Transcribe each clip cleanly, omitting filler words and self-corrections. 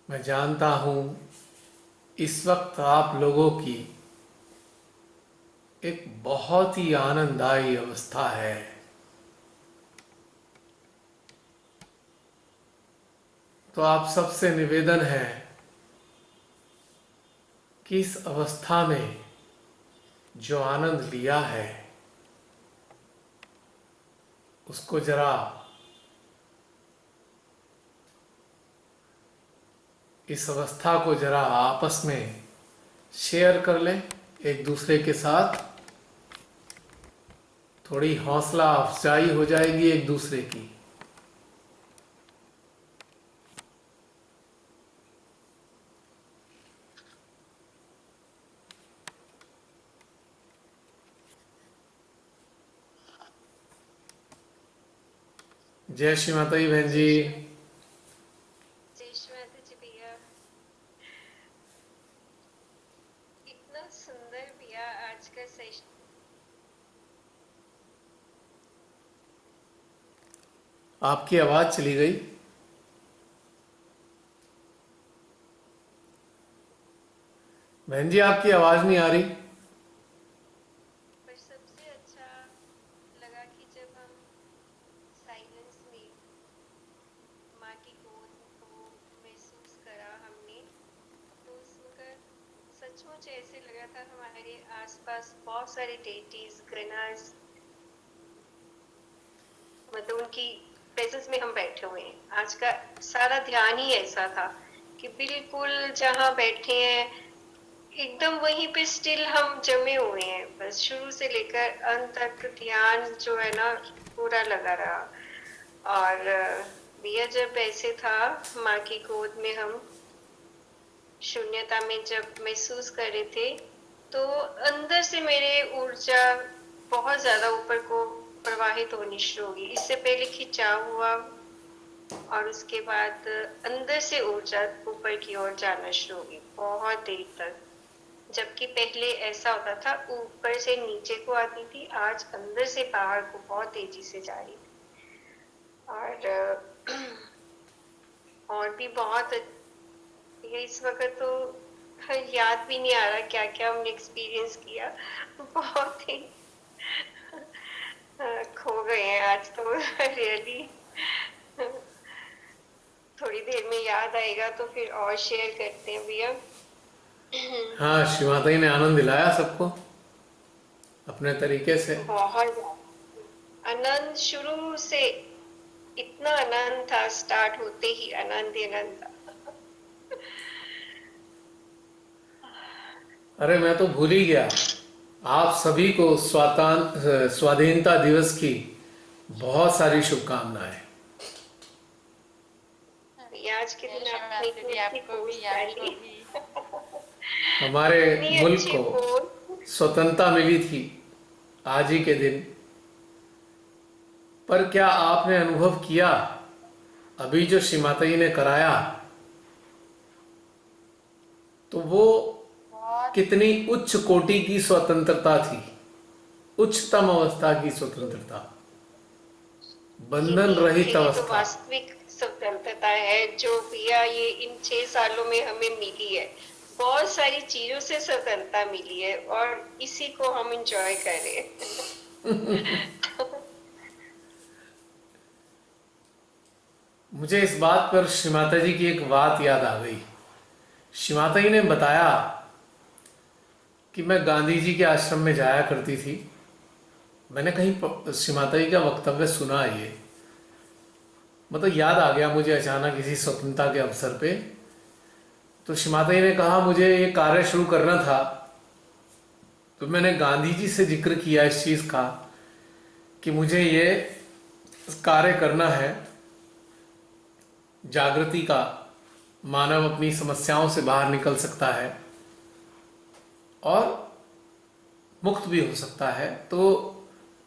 मैं जानता हूँ इस वक्त आप लोगों की एक बहुत ही आनंददायी अवस्था है। तो आप सबसे निवेदन है कि इस अवस्था में जो आनंद लिया है उसको जरा इस अवस्था को जरा आपस में शेयर कर लें एक दूसरे के साथ। थोड़ी हौसला अफजाई हो जाएगी एक दूसरे की। जय श्री माता जी बहन जी। जय श्री माता जी भैया। इतना सुंदर भैया आज का सेशन। आपकी आवाज़ चली गई। बहन जी आपकी आवाज़ नहीं आ रही। पर सबसे अच्छा लगा कि जब हम साइलेंस में माँ की गोद को महसूस करा हमने, तो उसका सचमुच ऐसे लगा था हमारे आसपास बहुत सारे डेटीज गनर्स, मतलब उनकी प्रेजेंस में हम बैठे हुए हैं। आज का सारा ध्यान ही ऐसा था कि बिल्कुल जहाँ बैठे हैं एकदम वहीं पे स्टिल हम जमे हुए हैं। बस शुरू से लेकर अंत तक ध्यान जो है ना पूरा लगा रहा। और भैया जब ऐसे था माँ की गोद में हम शून्यता में जब महसूस कर रहे थे, तो अंदर से मेरे ऊर्जा बहुत ज्यादा ऊपर को प्रवाहित होनी शुरू होगी। इससे पहले खिंचाव हुआ और उसके बाद अंदर से ऊर्जा ऊपर की ओर जाना शुरू होगी बहुत देर तक। जबकि पहले ऐसा होता था ऊपर से नीचे को आती थी, आज अंदर से बाहर को बहुत तेजी से जा रही थी। और और भी बहुत ये इस वक्त तो याद भी नहीं आ रहा क्या क्या हमने एक्सपीरियंस किया। बहुत ही खो गए हैं आज तो रियली। थोड़ी देर में याद आएगा तो फिर और शेयर करते हैं भैया। हाँ, श्री माता जी ने आनंद दिलाया सबको अपने तरीके से। बहुत आनंद शुरू से इतना आनंद था, स्टार्ट होते ही आनंद ही आनंद था। अरे मैं तो भूल ही गया। आप सभी को स्वाधीनता दिवस की बहुत सारी शुभकामनाएं। आज के दिन जय आपने माता इतनी दी, अच्छी आपको भी पोस्ट आपको डाली। भी। हमारे इतनी मुल्क अच्छी को पोस्ट। स्वतंत्रता मिली थी आज ही के दिन। पर क्या आपने अनुभव किया अभी जो श्री माता जी ने कराया, तो वो बहुत कितनी उच्च कोटि की स्वतंत्रता थी। उच्चतम अवस्था की स्वतंत्रता, बंधन रहित यही तो अवस्था। वास्तविक स्वतंत्रता है जो भैया ये इन 6 सालों में हमें मिली है। बहुत सारी चीजों से स्वतंत्रता मिली है और इसी को हम इंजॉय कर रहे हैं। मुझे इस बात पर श्री माता जी की एक बात याद आ गई। श्री माता जी ने बताया कि मैं गांधी जी के आश्रम में जाया करती थी। मैंने कहीं श्री माता जी का वक्तव्य सुना ये, मतलब याद आ गया मुझे अचानक इसी स्वतंत्रता के अवसर पे। तो श्री माता जी ने कहा मुझे ये कार्य शुरू करना था। तो मैंने गांधी जी से जिक्र किया इस चीज़ का कि मुझे ये कार्य करना है, जागृति का। मानव अपनी समस्याओं से बाहर निकल सकता है और मुक्त भी हो सकता है। तो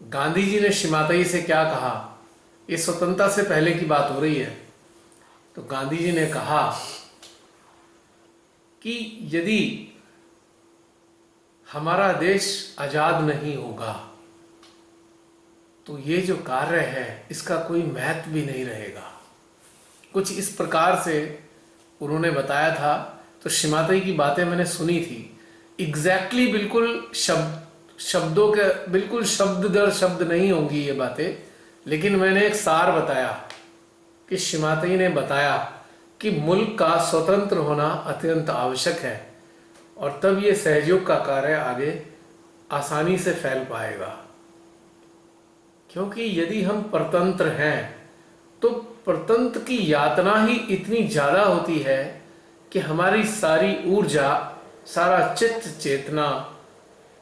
गांधी जी ने श्री माता जी से क्या कहा, ये स्वतंत्रता से पहले की बात हो रही है। तो गांधी जी ने कहा कि यदि हमारा देश आजाद नहीं होगा तो ये जो कार्य है इसका कोई महत्व भी नहीं रहेगा। कुछ इस प्रकार से उन्होंने बताया था, तो श्रीमाता जी की बातें मैंने सुनी थी। बिल्कुल शब्दों के बिल्कुल शब्द दर शब्द नहीं होंगी ये बातें, लेकिन मैंने एक सार बताया कि श्रीमाता जी ने बताया कि मुल्क का स्वतंत्र होना अत्यंत आवश्यक है, और तब ये सहयोग का कार्य आगे आसानी से फैल पाएगा। क्योंकि यदि हम परतंत्र हैं तो परतंत्र की यातना ही इतनी ज़्यादा होती है कि हमारी सारी ऊर्जा, सारा चित्त चेतना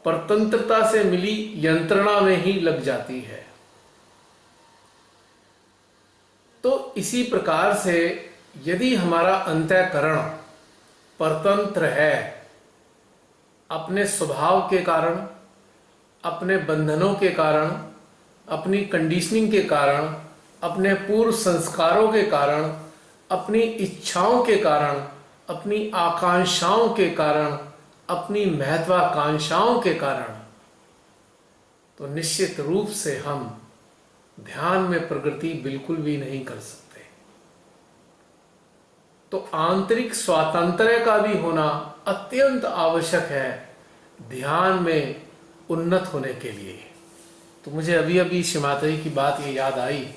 परतंत्रता से मिली यंत्रणा में ही लग जाती है। तो इसी प्रकार से यदि हमारा अंतःकरण परतंत्र है, अपने स्वभाव के कारण, अपने बंधनों के कारण, अपनी कंडीशनिंग के कारण, अपने पूर्व संस्कारों के कारण, अपनी इच्छाओं के कारण, अपनी आकांक्षाओं के कारण, अपनी महत्वाकांक्षाओं के कारण, तो निश्चित रूप से हम ध्यान में प्रगति बिल्कुल भी नहीं कर सकते। तो आंतरिक स्वातंत्र्य का भी होना अत्यंत आवश्यक है ध्यान में उन्नत होने के लिए। तो मुझे अभी अभी श्रीमाता जी की बात ये याद आई,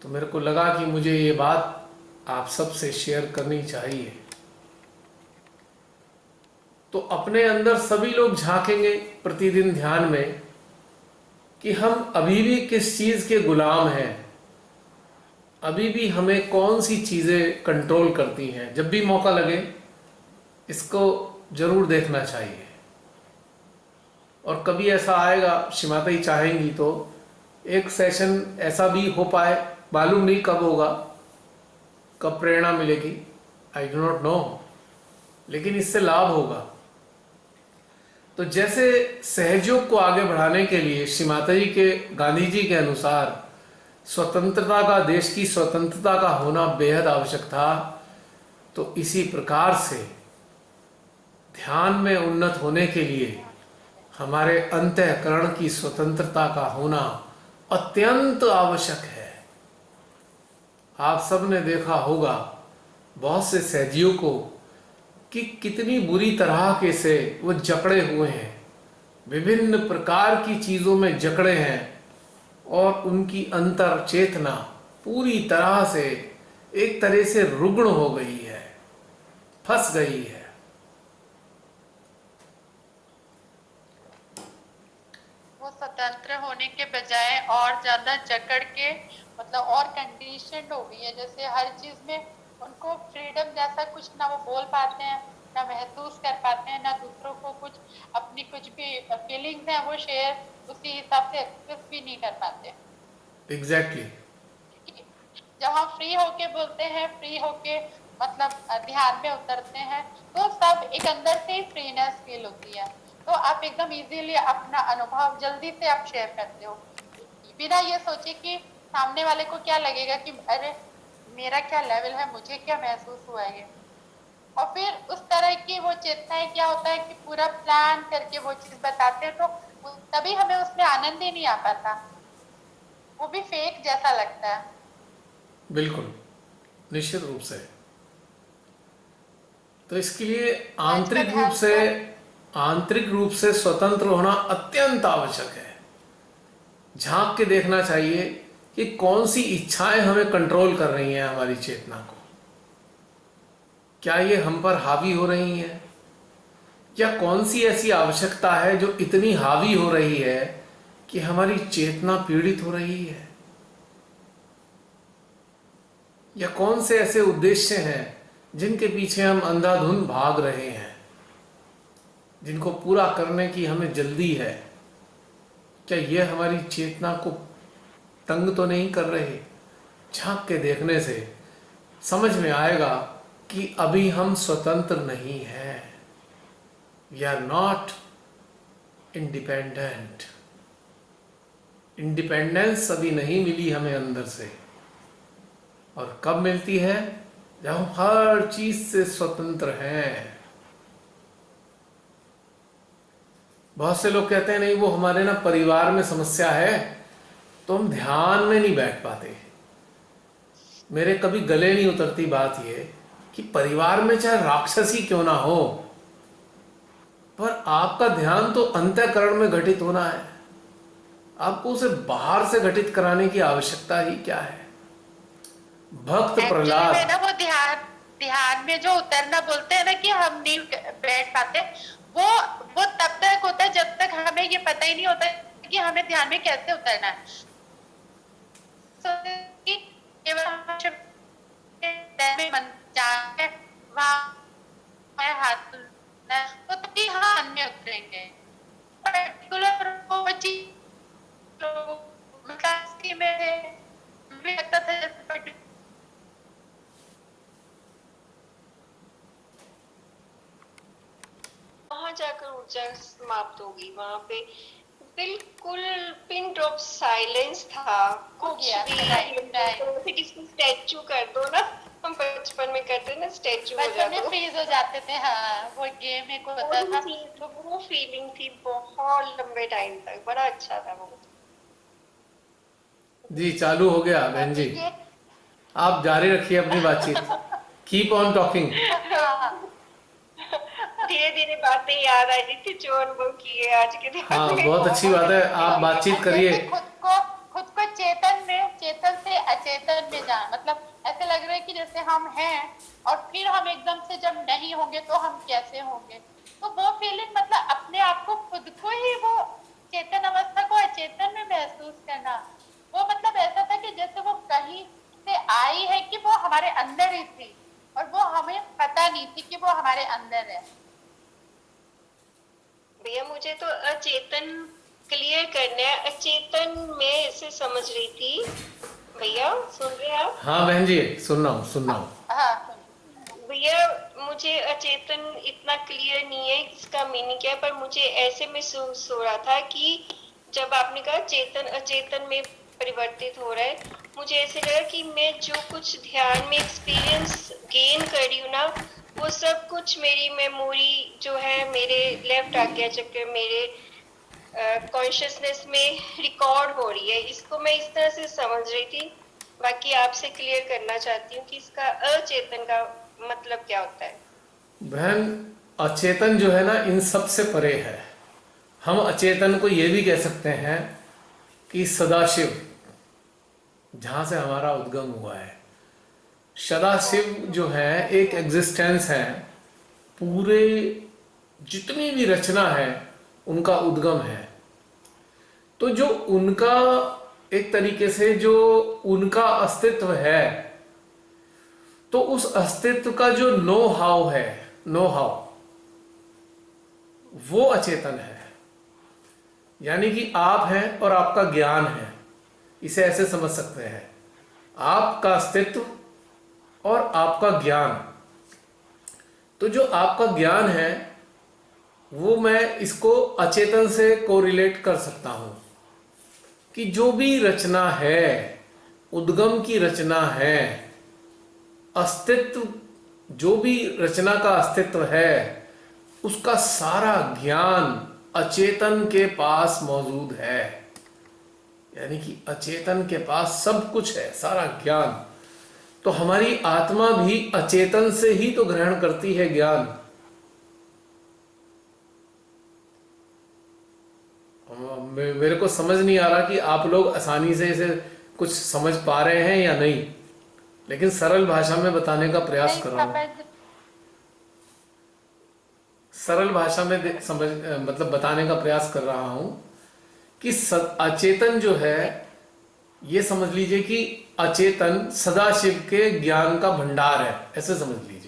तो मेरे को लगा कि मुझे ये बात आप सबसे शेयर करनी चाहिए। तो अपने अंदर सभी लोग झांकेंगे प्रतिदिन ध्यान में कि हम अभी भी किस चीज के गुलाम हैं, अभी भी हमें कौन सी चीजें कंट्रोल करती हैं। जब भी मौका लगे इसको जरूर देखना चाहिए। और कभी ऐसा आएगा, श्रीमाता जी चाहेंगी तो एक सेशन ऐसा भी हो पाए, मालूम नहीं कब होगा, कब प्रेरणा मिलेगी, आई डो नॉट नो, लेकिन इससे लाभ होगा। तो जैसे सहयोग को आगे बढ़ाने के लिए श्रीमाता जी के, गांधी जी के अनुसार स्वतंत्रता का, देश की स्वतंत्रता का होना बेहद आवश्यक था, तो इसी प्रकार से ध्यान में उन्नत होने के लिए हमारे अंतःकरण की स्वतंत्रता का होना अत्यंत आवश्यक है। आप सबने देखा होगा बहुत से सहजियों को कि कितनी बुरी तरह के से वो जकड़े हुए हैं, विभिन्न प्रकार की चीजों में जकड़े हैं, और उनकी अंतर चेतना पूरी तरह से एक तरह से रुग्ण हो गई है, फंस गई है। वो स्वतंत्र होने के बजाय और ज्यादा जकड़ के, मतलब और कंडीशनड हो गई है। जैसे हर चीज में उनको फ्रीडम जैसा कुछ ना वो बोल पाते हैं, ना महसूस कर पाते हैं, ना दूसरों को कुछ अपनी कुछ भी फीलिंग्स हैं वो शेयर उसी हिसाब से एक्सप्रेस भी नहीं कर पाते। एग्जैक्टली जब हम फ्री होके बोलते हैं, फ्री होके मतलब ध्यान में उतरते हैं, तो सब एक अंदर से ही फ्रीनेस फील होती है। तो आप एकदम इजीली अपना अनुभव जल्दी से आप शेयर करते हो, बिना ये सोचे कि सामने वाले को क्या लगेगा, कि अरे मेरा क्या लेवल है, मुझे क्या महसूस हुआ है। और फिर उस तरह की वो चेतनाएं क्या होता है कि पूरा प्लान करके वो चीज बताते हैं, तो तभी हमें उसमें आनंद ही नहीं आ पाता, वो भी फेक जैसा लगता है। बिल्कुल, निश्चित रूप से। तो इसके लिए आंतरिक रूप से स्वतंत्र होना अत्यंत आवश्यक है। झांक के देखना चाहिए कि कौन सी इच्छाएं हमें कंट्रोल कर रही हैं हमारी चेतना को। क्या ये हम पर हावी हो रही हैं, या कौन सी ऐसी आवश्यकता है जो इतनी हावी हो रही है कि हमारी चेतना पीड़ित हो रही है, या कौन से ऐसे उद्देश्य हैं जिनके पीछे हम अंधाधुंध भाग रहे हैं, जिनको पूरा करने की हमें जल्दी है। क्या ये हमारी चेतना को तंग तो नहीं कर रहे? झांक के देखने से समझ में आएगा कि अभी हम स्वतंत्र नहीं हैं, we are not independent. Independence अभी नहीं मिली हमें अंदर से। और कब मिलती है? जब हम हर चीज से स्वतंत्र हैं। बहुत से लोग कहते हैं नहीं, वो हमारे ना परिवार में समस्या है, तो हम ध्यान में नहीं बैठ पाते। मेरे कभी गले नहीं उतरती बात ये कि परिवार में चाहे राक्षस ही क्यों ना हो, पर आपका ध्यान तो अंतःकरण में घटित होना है। आपको उसे बाहर से घटित कराने की आवश्यकता ही क्या है। भक्त एक्चुअली प्रहलाद, में ना वो ध्यान ध्यान में जो उतरना बोलते हैं ना कि हम नहीं बैठ पाते, वो वो तब तक होता है जब तक हमें ये पता ही नहीं होता कि हमें ध्यान में कैसे उतरना है। कि केवल हम ध्यान में मन जाए वहां हाथ धुलना है, तो तभी हाँ अन्य उतरेंगे। पर्टिकुलर वो चीज मतलब में भी लगता था जैसे वहां जाकर ऊर्जा समाप्त होगी। वहां पे बिल्कुल पिन ड्रॉप साइलेंस था। हो कुछ गया। भी राइट राइट। जैसे किसी स्टैचू कर दो ना, हम बचपन में करते ना, स्टैचू हो जा बचपन में दो, फ्रीज हो जाते थे, हाँ वो गेम एक होता वही था। चीज, तो वो फीलिंग थी बहुत लंबे टाइम तक। बड़ा अच्छा था वो। जी चालू हो गया बहन जी, देखिए आप जारी रखिए अपनी बातचीत। Keep on talking. हाँ धीरे धीरे बातें याद आ रही थी जो अनुभव किए आज के दिन हाँ, में। बहुत अच्छी बात है, आप बातचीत करिए। जैसे खुद को चेतन से अचेतन में जा, मतलब ऐसे लग रहा है कि जैसे हम हैं और फिर हम एकदम से जब नहीं होंगे तो हम कैसे होंगे। तो वो फीलिंग मतलब अपने आप को खुद को ही वो चेतन अवस्था को अचेतन में महसूस करना, वो मतलब ऐसा था कि जैसे वो कहीं से आई है कि वो हमारे अंदर ही थी और वो हमें पता नहीं थी कि वो हमारे अंदर है। भैया मुझे तो अचेतन क्लियर करना है। अचेतन में ऐसे समझ रही थी। भैया सुन रहे हैं आप? हाँ बहन जी, सुन रहा हूँ सुन रहा हूँ। हाँ भैया मुझे अचेतन इतना क्लियर नहीं है इसका मीनिंग क्या है, पर मुझे ऐसे महसूस हो रहा था कि जब आपने कहा चेतन अचेतन में परिवर्तित हो रहा है, मुझे ऐसे लगा कि मैं जो कुछ ध्यान में एक्सपीरियंस गेन कर रही हूँ ना, वो सब कुछ मेरी मेमोरी जो है, मेरे लेफ्ट आज्ञा चक्र, मेरे कॉन्शियसनेस में रिकॉर्ड हो रही है। इसको मैं इस तरह से समझ रही थी। बाकी आपसे क्लियर करना चाहती हूँ कि इसका अचेतन का मतलब क्या होता है। बहन, अचेतन जो है ना इन सब से परे है। हम अचेतन को ये भी कह सकते हैं कि सदाशिव, जहाँ से हमारा उद्गम हुआ है। सदाशिव जो है एक एग्जिस्टेंस है, पूरे जितनी भी रचना है उनका उद्गम है। तो जो उनका एक तरीके से जो उनका अस्तित्व है, तो उस अस्तित्व का जो नो हाउ है, नो हाउ, वो अचेतन है। यानी कि आप हैं और आपका ज्ञान है, इसे ऐसे समझ सकते हैं। आपका अस्तित्व और आपका ज्ञान, तो जो आपका ज्ञान है वो मैं इसको अचेतन से कोरिलेट कर सकता हूं कि जो भी रचना है, उद्गम की रचना है, अस्तित्व, जो भी रचना का अस्तित्व है, उसका सारा ज्ञान अचेतन के पास मौजूद है। यानी कि अचेतन के पास सब कुछ है, सारा ज्ञान। तो हमारी आत्मा भी अचेतन से ही तो ग्रहण करती है ज्ञान। मेरे को समझ नहीं आ रहा कि आप लोग आसानी से इसे कुछ समझ पा रहे हैं या नहीं, लेकिन सरल भाषा में बताने का प्रयास नहीं कर रहा हूं। समझ। सरल भाषा में समझ मतलब बताने का प्रयास कर रहा हूं कि अचेतन जो है, ये समझ लीजिए कि अचेतन सदाशिव के ज्ञान का भंडार है, ऐसे समझ लीजिए।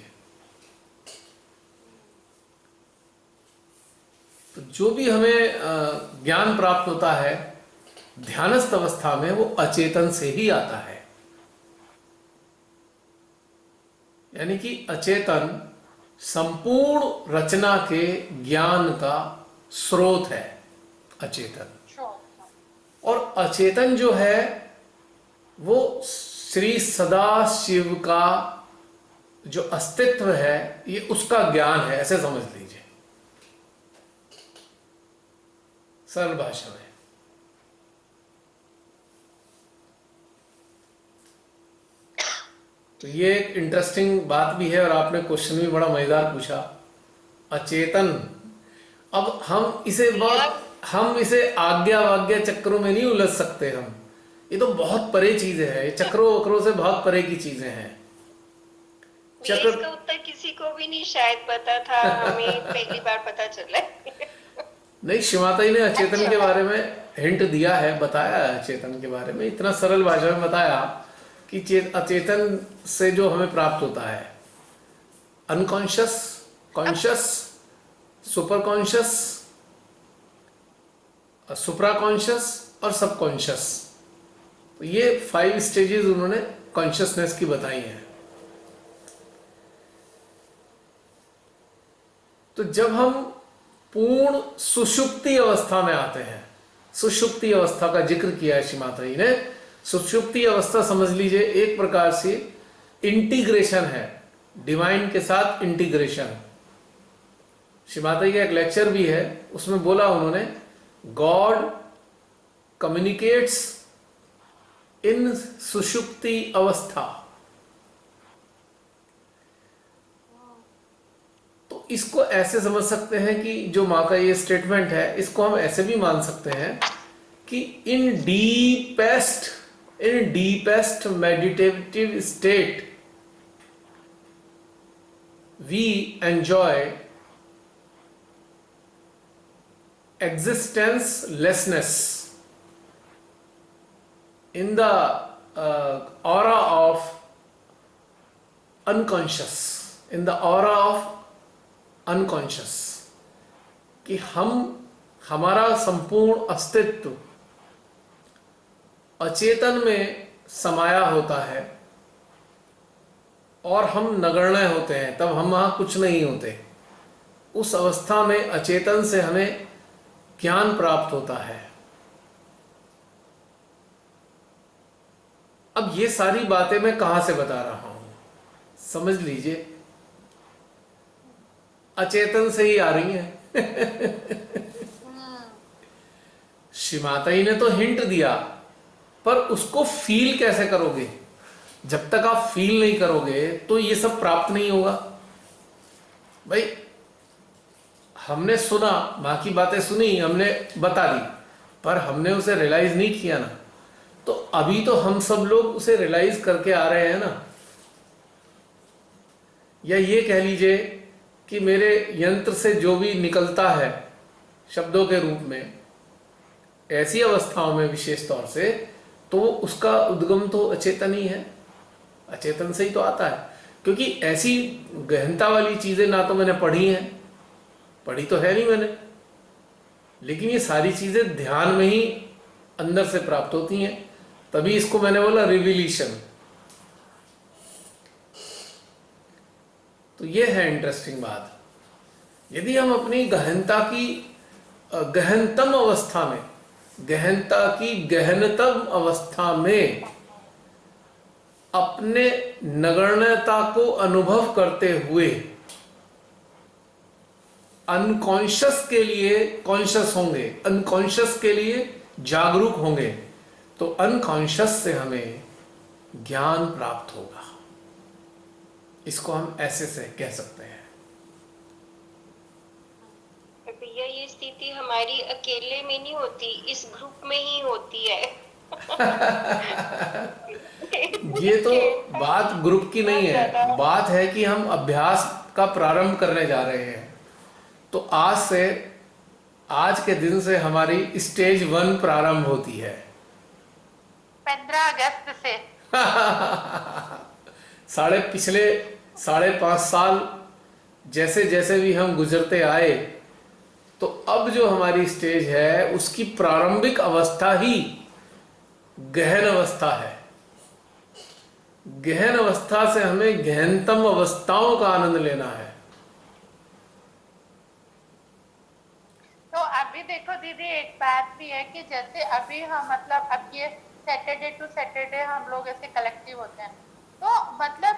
तो जो भी हमें ज्ञान प्राप्त होता है ध्यानस्थ अवस्था में, वो अचेतन से ही आता है। यानी कि अचेतन संपूर्ण रचना के ज्ञान का स्रोत है, अचेतन। और अचेतन जो है वो श्री सदाशिव का जो अस्तित्व है, ये उसका ज्ञान है, ऐसे समझ लीजिए सरल भाषा में। तो ये एक इंटरेस्टिंग बात भी है और आपने क्वेश्चन भी बड़ा मजेदार पूछा। अचेतन, अब हम इसे आज्ञा वाज्ञा चक्रों में नहीं उलझ सकते हम। ये तो बहुत परे चीजें हैं, ये चक्रों वक्रों से बहुत परे की चीजें हैं। भैया चक्र इसका उत्तर किसी को भी नहीं शायद पता था, हमें पहली बार पता चला है। नहीं, शिवाता जी ने अचेतन के अच्छा। बारे में हिंट दिया है, बताया है अचेतन के बारे में, इतना सरल भाषा में बताया कि अचेतन से जो हमें प्राप्त होता है, अनकॉन्शियस, अब कॉन्शियस, सुपर कॉन्शियस, सुप्रा कॉन्शियस और सब कॉन्शियस, तो ये 5 स्टेजेस उन्होंने कॉन्शियसनेस की बताई हैं। तो जब हम पूर्ण सुषुप्ति अवस्था में आते हैं, सुषुप्ति अवस्था का जिक्र किया है श्री माता जी ने। सुषुप्ति अवस्था समझ लीजिए एक प्रकार से इंटीग्रेशन है, डिवाइन के साथ इंटीग्रेशन। श्री माता जी का एक लेक्चर भी है, उसमें बोला उन्होंने, गॉड कम्युनिकेट्स इन सुषुप्ति अवस्था। तो इसको ऐसे समझ सकते हैं कि जो माँ का ये स्टेटमेंट है, इसको हम ऐसे भी मान सकते हैं कि in deepest meditative state we enjoy existence lessness in the aura of unconscious, in the aura of unconscious, कि हमारा संपूर्ण अस्तित्व अचेतन में समाया होता है और हम नगण्य होते हैं, तब हम वहां कुछ नहीं होते। उस अवस्था में अचेतन से हमें ज्ञान प्राप्त होता है। अब ये सारी बातें मैं कहां से बता रहा हूं, समझ लीजिए, अचेतन से ही आ रही हैं। श्री माता जी ने तो हिंट दिया, पर उसको फील कैसे करोगे? जब तक आप फील नहीं करोगे तो ये सब प्राप्त नहीं होगा। भाई हमने सुना, मां की बातें सुनी, हमने बता दी, पर हमने उसे रियलाइज नहीं किया ना। तो अभी तो हम सब लोग उसे रियलाइज करके आ रहे हैं ना। या ये कह लीजिए कि मेरे यंत्र से जो भी निकलता है शब्दों के रूप में, ऐसी अवस्थाओं में विशेष तौर से, तो उसका उद्गम तो अचेतन ही है, अचेतन से ही तो आता है। क्योंकि ऐसी गहनता वाली चीजें ना तो मैंने पढ़ी हैं, पढ़ी तो है नहीं मैंने, लेकिन ये सारी चीजें ध्यान में ही अंदर से प्राप्त होती हैं। तभी इसको मैंने बोला रिविलेशन। तो ये है इंटरेस्टिंग बात। यदि हम अपनी गहनता की गहनतम अवस्था में, गहनता की गहनतम अवस्था में अपने नगण्यता को अनुभव करते हुए अनकॉन्शियस के लिए कॉन्शियस होंगे, अनकॉन्शियस के लिए जागरूक होंगे, तो अनकॉन्शियस से हमें ज्ञान प्राप्त होगा। इसको हम ऐसे से कह सकते हैं। भैया ये स्थिति हमारी अकेले में नहीं होती, इस ग्रुप में ही होती है। ये तो बात ग्रुप की नहीं है, बात है कि हम अभ्यास का प्रारंभ करने जा रहे हैं। तो आज के दिन से हमारी स्टेज 1 प्रारंभ होती है। 15 अगस्त से। पिछले 5.5 साल जैसे जैसे भी हम गुजरते आए, तो अब जो हमारी स्टेज है उसकी प्रारंभिक अवस्था ही गहन अवस्था है। गहन अवस्था से हमें गहनतम अवस्थाओं का आनंद लेना है। तो अभी देखो दीदी, एक बात भी है कि जैसे अभी हम मतलब अब ये सैटरडे टू सैटरडे हम लोग ऐसे कलेक्टिव होते हैं, तो मतलब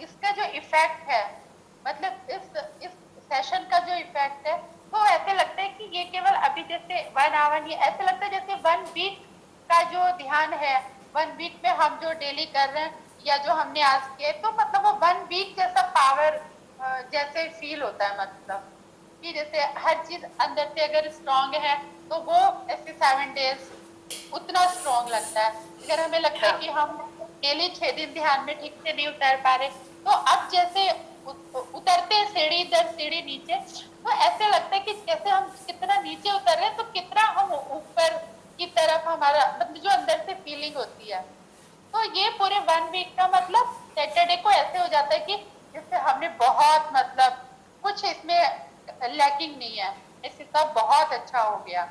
इसका जो इफेक्ट है, मतलब इस सेशन का जो इफेक्ट है, तो ऐसे लगता है कि ये केवल अभी जैसे 1 आवर, ये ऐसे लगता है जैसे 1 वीक का जो ध्यान है, 1 वीक में हम जो डेली कर रहे हैं, या जो हमने आज किए, तो मतलब वो 1 वीक जैसा पावर जैसे फील होता है। मतलब कि जैसे हर चीज अंदर से अगर स्ट्रांग है तो वो ऐसे 7 डेज उतना स्ट्रांग लगता है। अगर हमें लगता है हाँ कि हम डेली 6 दिन ध्यान में ठीक से नहीं उतर पा रहे, तो अब जैसे उतरते हैं सीढ़ी दर सीढ़ी नीचे, तो ऐसे लगता है कि जैसे हम कितना नीचे उतर रहे हैं तो कितना हम ऊपर की तरफ हमारा मतलब जो अंदर से फीलिंग होती है। तो ये पूरे 1 वीक का मतलब सैटरडे को ऐसे हो जाता है कि जैसे हमने बहुत मतलब कुछ इसमें लैकिंग नहीं है, इससे सब बहुत अच्छा हो गया।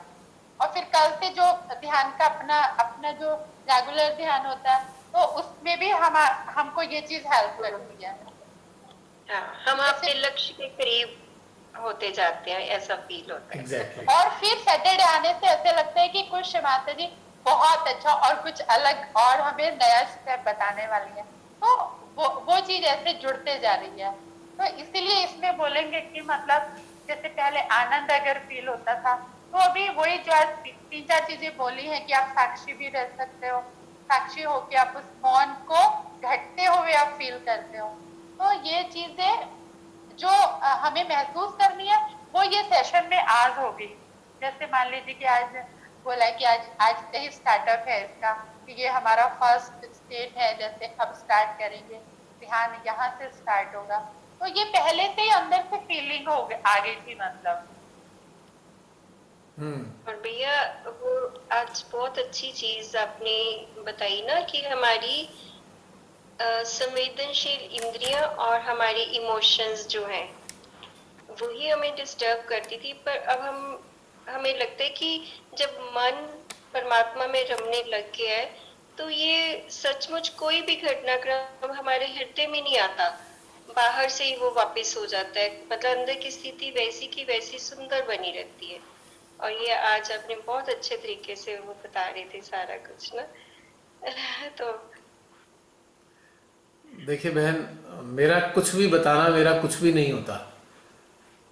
और फिर कल से जो ध्यान का अपना अपना जो रेगुलर ध्यान होता है, तो उसमें भी हमको ये चीज हेल्प करती है। हाँ, हम जैसे अपने लक्ष्य के करीब होते जाते हैं, ऐसा फील होता है। एग्जैक्टली। और फिर सैटरडे आने से ऐसे लगता है कि कुछ माता जी बहुत अच्छा और कुछ अलग और हमें नया स्टेप बताने वाली है, तो वो चीज ऐसे जुड़ते जा रही है। तो इसीलिए इसमें बोलेंगे कि मतलब जैसे पहले आनंद अगर फील होता था, तो अभी वही जो आज 3-4 चीजें बोली हैं कि आप साक्षी भी रह सकते हो, साक्षी होके आप उस मौन को घटते हुए आप फील करते हो। तो ये चीजें जो हमें महसूस करनी है वो ये सेशन में आज होगी। जैसे मान लीजिए कि आज बोला है कि आज आज से ही स्टार्टअप है इसका, कि ये हमारा फर्स्ट स्टेट है, जैसे अब स्टार्ट करेंगे ध्यान यहाँ से स्टार्ट होगा। तो ये पहले से ही अंदर से फीलिंग हो गई आ गई थी मतलब। और भैया वो आज बहुत अच्छी चीज आपने बताई ना कि हमारी संवेदनशील इंद्रियां और हमारी इमोशंस जो हैं वही हमें डिस्टर्ब करती थी, पर अब हमें लगता है कि जब मन परमात्मा में रमने लग गया है तो ये सचमुच कोई भी घटनाक्रम हमारे हृदय में नहीं आता, बाहर से ही वो वापस हो जाता है। मतलब अंदर की स्थिति वैसी की वैसी सुंदर बनी रहती है। और ये आज आपने बहुत अच्छे तरीके से वो बता रहे थे सारा कुछ ना। तो देखिए बहन, मेरा कुछ भी बताना मेरा कुछ भी नहीं होता।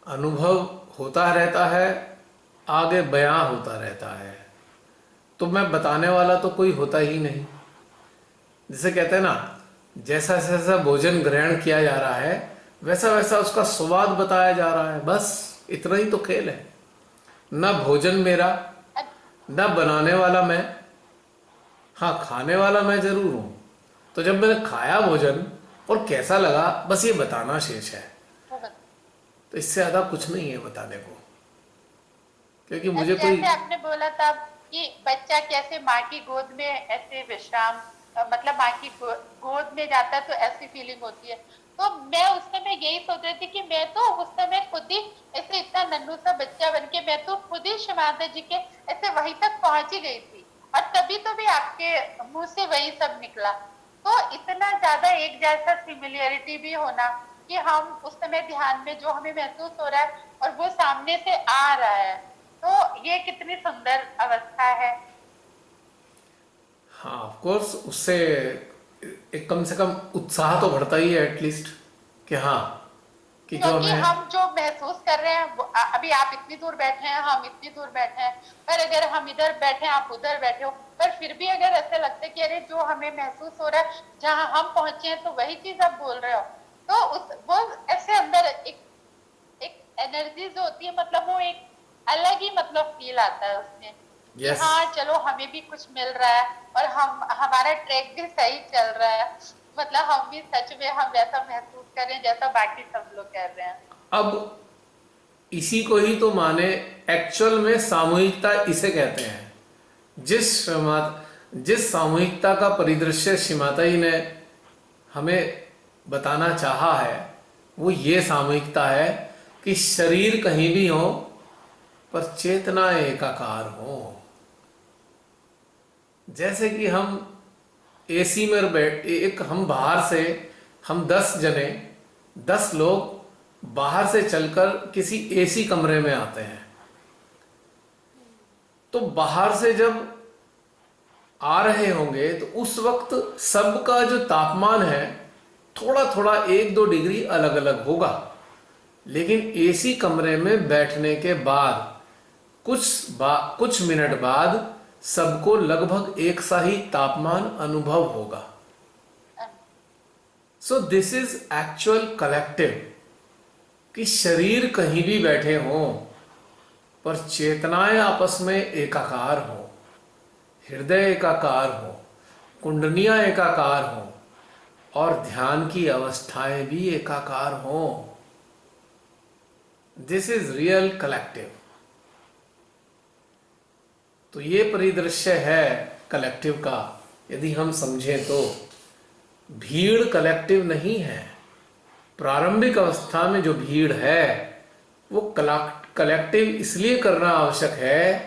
अनुभव होता रहता है, आगे बयां होता रहता है। तो मैं बताने वाला तो कोई होता ही नहीं। जैसे कहते हैं ना, जैसा जैसा भोजन ग्रहण किया जा रहा है वैसा वैसा उसका स्वाद बताया जा रहा है, बस इतना ही तो खेल है। न भोजन मेरा, न बनाने वाला मैं, हाँ खाने वाला मैं जरूर हूँ। तो जब मैंने खाया भोजन और कैसा लगा, बस ये बताना शेष है। तो इससे ज़्यादा कुछ नहीं है बताने को, क्योंकि मुझे कोई। जैसे आपने बोला था कि बच्चा कैसे माँ की गोद में ऐसे विश्राम मतलब माँ की गोद में जाता है तो ऐसी फीलिंग होती है। तो मैं उस समय यही सोच रही थी कि मैं तो उस समय खुद ही ऐसे इतना नन्नू सा बच्चा बन के मैं तो खुद ही शिव माता जी के ऐसे वहीं तक पहुंच ही गई थी, और तभी तो भी आपके मुंह से वही सब निकला। तो इतना ज्यादा एक जैसा सिमिलरिटी भी होना कि हम उस समय ध्यान में जो हमें महसूस हो रहा है और वो सामने से आ रहा है, तो ये कितनी सुंदर अवस्था है। हाँ ऑफ कोर्स, उससे एक कम से कम उत्साह तो बढ़ता ही है एटलीस्ट, कि हाँ कि जो क्योंकि हमें। हम जो महसूस कर रहे हैं अभी आप इतनी दूर बैठे हैं, हम इतनी दूर बैठे हैं, पर अगर हम इधर बैठे हैं आप उधर बैठे हो, पर फिर भी अगर ऐसे लगता है कि अरे जो हमें महसूस हो रहा है जहां हम पहुंचे हैं तो वही चीज आप बोल रहे हो, तो उस वो ऐसे अंदर एक एनर्जी जो होती है मतलब वो एक अलग ही मतलब फील आता है उसमें कि यस। हाँ चलो हमें भी कुछ मिल रहा है और हम हमारा ट्रैक भी सही चल रहा है। मतलब हम भी सच में हम वैसा महसूस कर रहे हैं जैसा बाकी सब लोग कर रहे हैं। अब इसी को ही तो माने, एक्चुअल में सामूहिकता इसे कहते हैं। जिस सामूहिकता का परिदृश्य श्री माता जी ने हमें बताना चाहा है, वो ये सामूहिकता है कि शरीर कहीं भी हो पर चेतना एकाकार हो। जैसे कि हम एसी में बैठ, एक हम बाहर से, हम 10 जने, 10 लोग बाहर से चलकर किसी एसी कमरे में आते हैं, तो बाहर से जब आ रहे होंगे तो उस वक्त सबका जो तापमान है थोड़ा थोड़ा 1-2 डिग्री अलग अलग होगा, लेकिन एसी कमरे में बैठने के बाद कुछ मिनट बाद सबको लगभग एक सा ही तापमान अनुभव होगा। So this is actual collective, कि शरीर कहीं भी बैठे हों पर चेतनाएं आपस में एकाकार हो, हृदय एकाकार हो, कुंडलियां एकाकार हो और ध्यान की अवस्थाएं भी एकाकार हो। This is real collective. तो ये परिदृश्य है कलेक्टिव का। यदि हम समझें तो भीड़ कलेक्टिव नहीं है। प्रारंभिक अवस्था में जो भीड़ है वो कलेक्टिव इसलिए करना आवश्यक है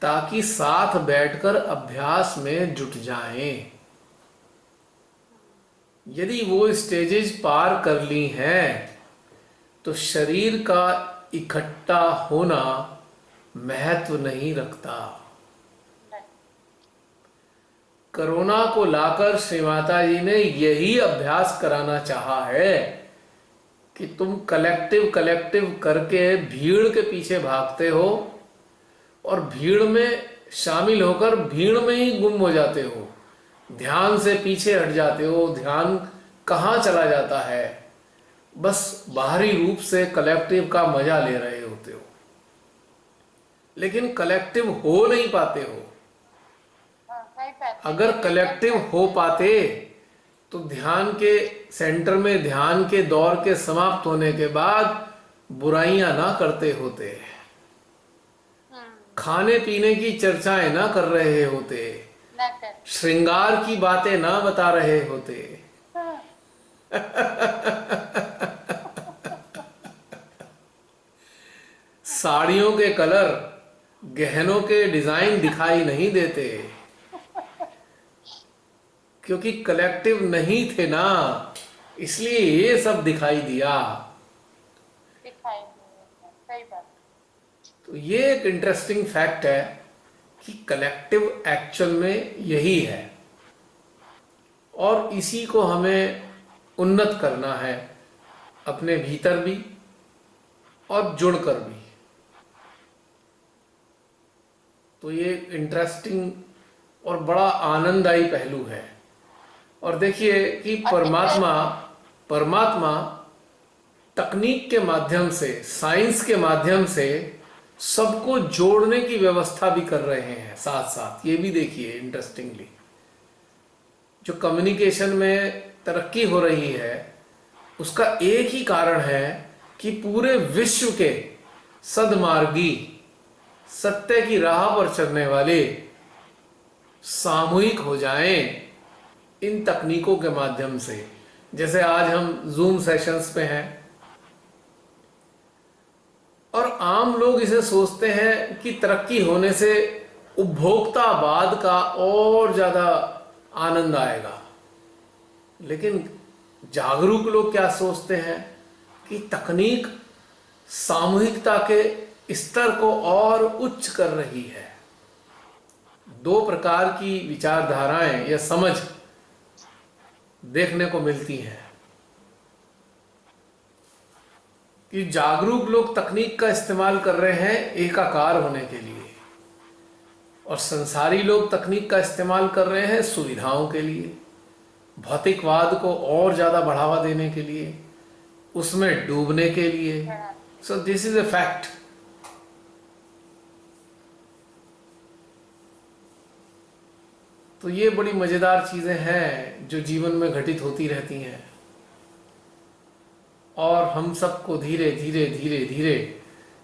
ताकि साथ बैठकर अभ्यास में जुट जाएं। यदि वो स्टेजेस पार कर ली हैं तो शरीर का इकट्ठा होना महत्व नहीं रखता। कोरोना को लाकर श्री माता जी ने यही अभ्यास कराना चाहा है कि तुम कलेक्टिव कलेक्टिव करके भीड़ के पीछे भागते हो और भीड़ में शामिल होकर भीड़ में ही गुम हो जाते हो, ध्यान से पीछे हट जाते हो। ध्यान कहाँ चला जाता है? बस बाहरी रूप से कलेक्टिव का मजा ले रहे होते हो, लेकिन कलेक्टिव हो नहीं पाते हो। अगर कलेक्टिव हो पाते तो ध्यान के सेंटर में ध्यान के दौर के समाप्त होने के बाद बुराइयां ना करते होते, खाने पीने की चर्चाएं ना कर रहे होते, श्रृंगार की बातें ना बता रहे होते। साड़ियों के कलर, गहनों के डिजाइन दिखाई नहीं देते, क्योंकि कलेक्टिव नहीं थे ना, इसलिए ये सब दिखाई दिया। सही बात। तो ये एक इंटरेस्टिंग फैक्ट है कि कलेक्टिव एक्चुअल में यही है और इसी को हमें उन्नत करना है, अपने भीतर भी और जुड़कर भी। तो ये इंटरेस्टिंग और बड़ा आनंददायी पहलू है। और देखिए कि परमात्मा तकनीक के माध्यम से, साइंस के माध्यम से सबको जोड़ने की व्यवस्था भी कर रहे हैं साथ साथ। ये भी देखिए इंटरेस्टिंगली, जो कम्युनिकेशन में तरक्की हो रही है उसका एक ही कारण है कि पूरे विश्व के सद्मार्गी, सत्य की राह पर चलने वाले सामूहिक हो जाएं इन तकनीकों के माध्यम से। जैसे आज हम जूम सेशंस पे हैं और आम लोग इसे सोचते हैं कि तरक्की होने से उपभोक्तावाद का और ज्यादा आनंद आएगा, लेकिन जागरूक लोग क्या सोचते हैं कि तकनीक सामूहिकता के स्तर को और उच्च कर रही है। दो प्रकार की विचारधाराएं या समझ देखने को मिलती हैं कि जागरूक लोग तकनीक का इस्तेमाल कर रहे हैं एकाकार होने के लिए और संसारी लोग तकनीक का इस्तेमाल कर रहे हैं सुविधाओं के लिए, भौतिकवाद को और ज्यादा बढ़ावा देने के लिए, उसमें डूबने के लिए। So this is a fact. तो ये बड़ी मजेदार चीजें हैं जो जीवन में घटित होती रहती हैं और हम सबको धीरे धीरे धीरे धीरे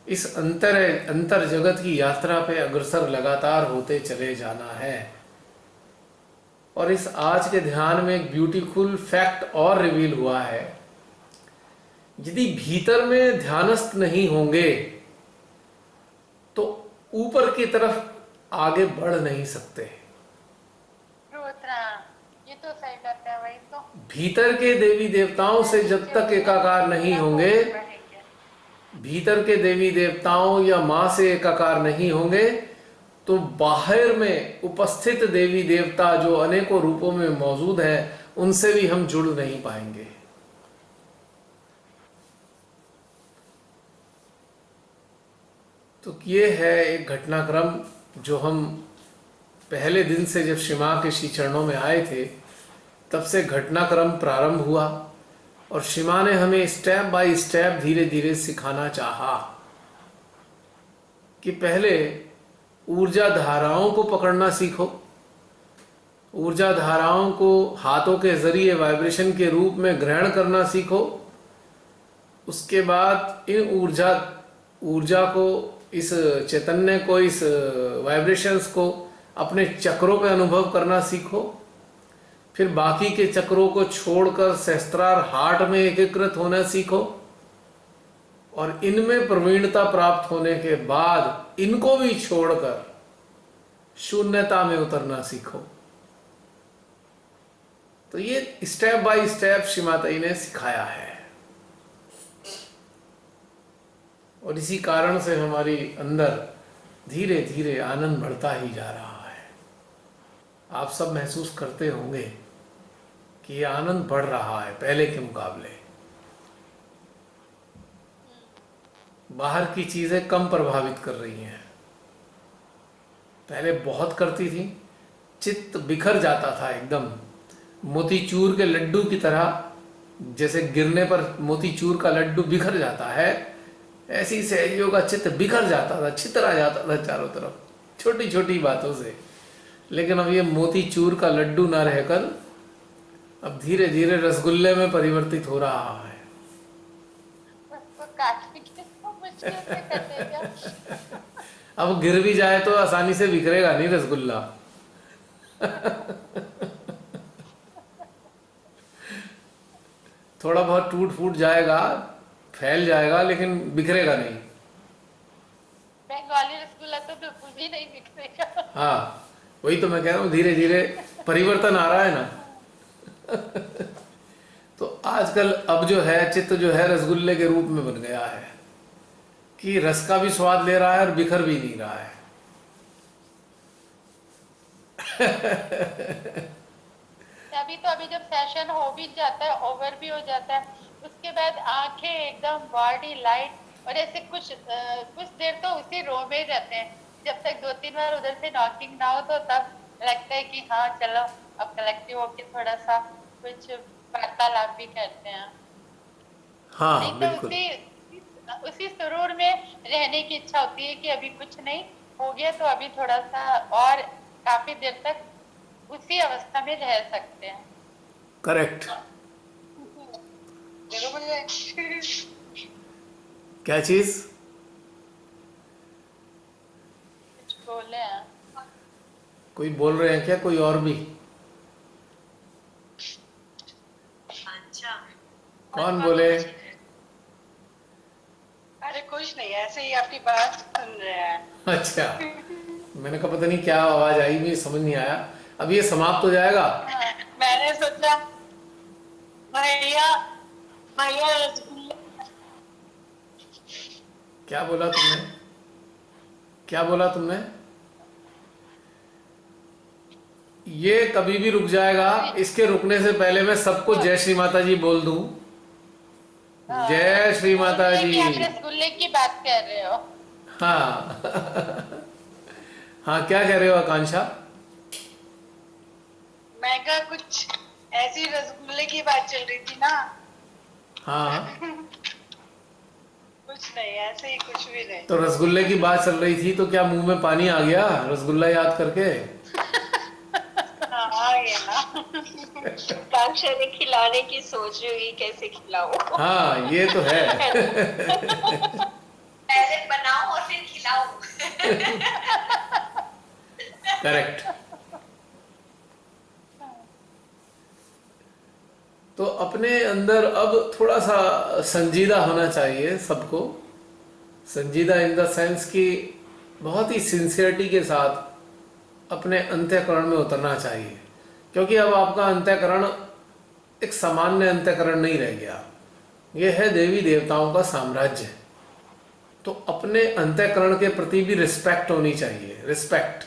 इस अंतर जगत की यात्रा पे अग्रसर लगातार होते चले जाना है। और इस आज के ध्यान में एक ब्यूटीफुल फैक्ट और रिवील हुआ है। यदि भीतर में ध्यानस्थ नहीं होंगे तो ऊपर की तरफ आगे बढ़ नहीं सकते। ये तो सही करते हैं। वही तो भीतर के देवी देवताओं से जब तक एकाकार नहीं होंगे, भीतर के देवी देवताओं या मां से एकाकार नहीं होंगे तो बाहर में उपस्थित देवी देवता जो अनेकों रूपों में मौजूद हैं उनसे भी हम जुड़ नहीं पाएंगे। तो ये है एक घटनाक्रम जो हम पहले दिन से जब श्री मां के श्री चरणों में आए थे तब से घटनाक्रम प्रारंभ हुआ और शिमा ने हमें स्टेप बाय स्टेप धीरे धीरे सिखाना चाहा कि पहले ऊर्जा धाराओं को पकड़ना सीखो, ऊर्जा धाराओं को हाथों के जरिए वाइब्रेशन के रूप में ग्रहण करना सीखो। उसके बाद इन ऊर्जा को, इस चैतन्य को, इस वाइब्रेशंस को अपने चक्रों पे अनुभव करना सीखो। फिर बाकी के चक्रों को छोड़कर सहस्त्रार हार्ट में एकीकृत होना सीखो और इनमें प्रवीणता प्राप्त होने के बाद इनको भी छोड़कर शून्यता में उतरना सीखो। तो ये स्टेप बाय स्टेप श्रीमाताजी ने सिखाया है और इसी कारण से हमारी अंदर धीरे धीरे आनंद बढ़ता ही जा रहा है। आप सब महसूस करते होंगे कि ये आनंद बढ़ रहा है पहले के मुकाबले। बाहर की चीजें कम प्रभावित कर रही हैं, पहले बहुत करती थी। चित्त बिखर जाता था एकदम, मोतीचूर के लड्डू की तरह, जैसे गिरने पर मोतीचूर का लड्डू बिखर जाता है, ऐसी सहयों का चित्त बिखर जाता था, छितरा जाता था चारों तरफ छोटी छोटी बातों से। लेकिन अब ये मोतीचूर का लड्डू ना रहकर अब धीरे धीरे रसगुल्ले में परिवर्तित हो रहा है। उसको काटने के तो मुश्किल से करते क्या? अब गिर भी जाए तो आसानी से बिखरेगा नहीं रसगुल्ला। थोड़ा बहुत टूट फूट जाएगा, फैल जाएगा, लेकिन बिखरेगा नहीं। बंगाली रसगुल्ला तो बिल्कुल भी नहीं बिकतेगा। हाँ, वही तो मैं कह रहा हूँ, धीरे धीरे परिवर्तन आ रहा है ना। तो आजकल अब जो है चित्त जो है रसगुल्ले के रूप में बन गया है कि रस का भी स्वाद ले रहा है और बिखर भी नहीं रहा है। अभी जब सेशन हो भी जाता है, ओवर भी हो जाता है, उसके बाद आंखें एकदम बॉडी लाइट और ऐसे कुछ देर तो उसी रो में रहते हैं जब तक 2-3 बार उधर से नॉकिंग ना हो, तो तब लगता है कि हाँ चलो अब कलेक्टिव होके थोड़ा सा कुछ वार्तालाप भी करते हैं। हाँ, नहीं तो बिल्कुल। उसी सुरूर में रहने की इच्छा होती है कि अभी कुछ नहीं हो गया तो अभी थोड़ा सा और काफी देर तक उसी अवस्था में रह सकते हैं। करेक्ट। क्या चीज कुछ बोले हैं? कोई बोल रहे हैं क्या, कोई और भी? अच्छा, कौन बोले? अरे कुछ नहीं, ऐसे ही आपकी बात सुन रहे हैं। अच्छा, मैंने कहा पता नहीं क्या आवाज आई, मुझे समझ नहीं आया। अब ये समाप्त हो जाएगा। हाँ, मैंने सोचा भैया रसगुल्ले। क्या बोला तुमने? क्या बोला तुमने? ये कभी भी रुक जाएगा। इसके रुकने से पहले मैं सबको जय श्री माता जी बोल दूं। जय श्री माता जी। आप रसगुल्ले की बात कर रहे हो? हाँ। हाँ, क्या कह रहे हो आकांक्षा? मैं कहा कुछ ऐसी रसगुल्ले की बात चल रही थी ना। हाँ, कुछ नहीं, ऐसे ही, कुछ भी नहीं। तो रसगुल्ले की बात चल रही थी तो क्या मुंह में पानी आ गया रसगुल्ला याद करके? हाँ, आ गया ना। कांक्षा ने खिलाने की सोच रही हुई, कैसे खिलाऊं। हाँ, ये तो है। पहले बनाओ और फिर खिलाओ। करेक्ट। तो अपने अंदर अब थोड़ा सा संजीदा होना चाहिए सबको। संजीदा इन द सेंस कि बहुत ही सिंसियरिटी के साथ अपने अंतःकरण में उतरना चाहिए, क्योंकि अब आपका अंतःकरण एक सामान्य अंतःकरण नहीं रह गया, यह है देवी देवताओं का साम्राज्य। तो अपने अंतःकरण के प्रति भी रिस्पेक्ट होनी चाहिए। रिस्पेक्ट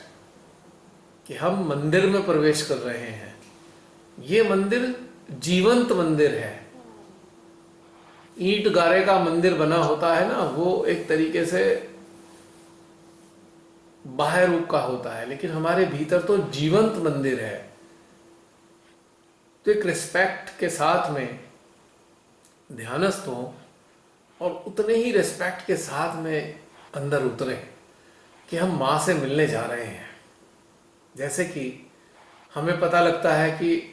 कि हम मंदिर में प्रवेश कर रहे हैं, ये मंदिर जीवंत मंदिर है। ईंट गारे का मंदिर बना होता है ना, वो एक तरीके से बाह्य रूप का होता है, लेकिन हमारे भीतर तो जीवंत मंदिर है। तो एक रिस्पेक्ट के साथ में ध्यानस्थ हों और उतने ही रिस्पेक्ट के साथ में अंदर उतरें कि हम माँ से मिलने जा रहे हैं। जैसे कि हमें पता लगता है कि